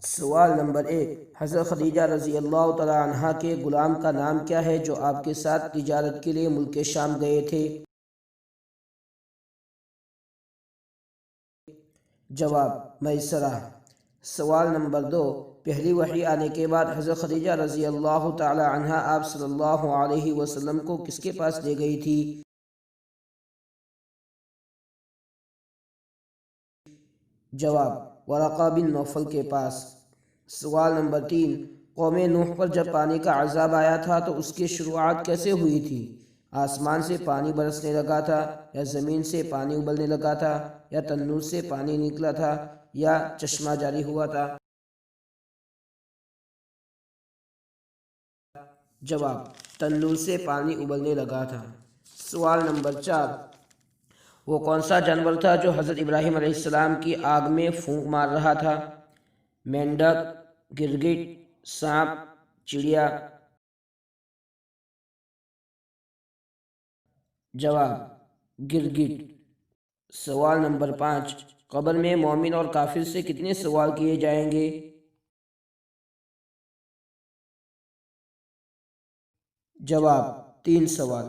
سوال نمبر 1، حضرت خدیجہ رضی اللہ تعالی عنہا کے غلام کا نام کیا ہے جو آپ کے ساتھ تجارت کے لیے ملک شام گئے تھے؟ جواب: میسرہ۔ سوال نمبر 2، پہلی وحی آنے کے بعد حضرت خدیجہ رضی اللہ تعالی عنہا آپ صلی اللہ علیہ وسلم کو کس کے پاس لے گئی تھی؟ جواب: ورقہ بن نوفل کے پاس۔ سوال نمبر 3، قوم نوح پر جب پانی کا عذاب آیا تھا تو اس کی شروعات کیسے ہوئی تھی؟ آسمان سے پانی برسنے لگا تھا، یا زمین سے پانی ابلنے لگا تھا، یا تنور سے پانی نکلا تھا، یا چشمہ جاری ہوا تھا؟ جواب: تنور سے پانی ابلنے لگا تھا۔ سوال نمبر 4، وہ کون سا جانور تھا جو حضرت ابراہیم علیہ السلام کی آگ میں پھونک مار رہا تھا؟ مینڈک، گرگٹ، سانپ، چڑیا؟ جواب: گرگٹ۔ سوال نمبر 5، قبر میں مومن اور کافر سے کتنے سوال کیے جائیں گے؟ جواب: 3 سوال۔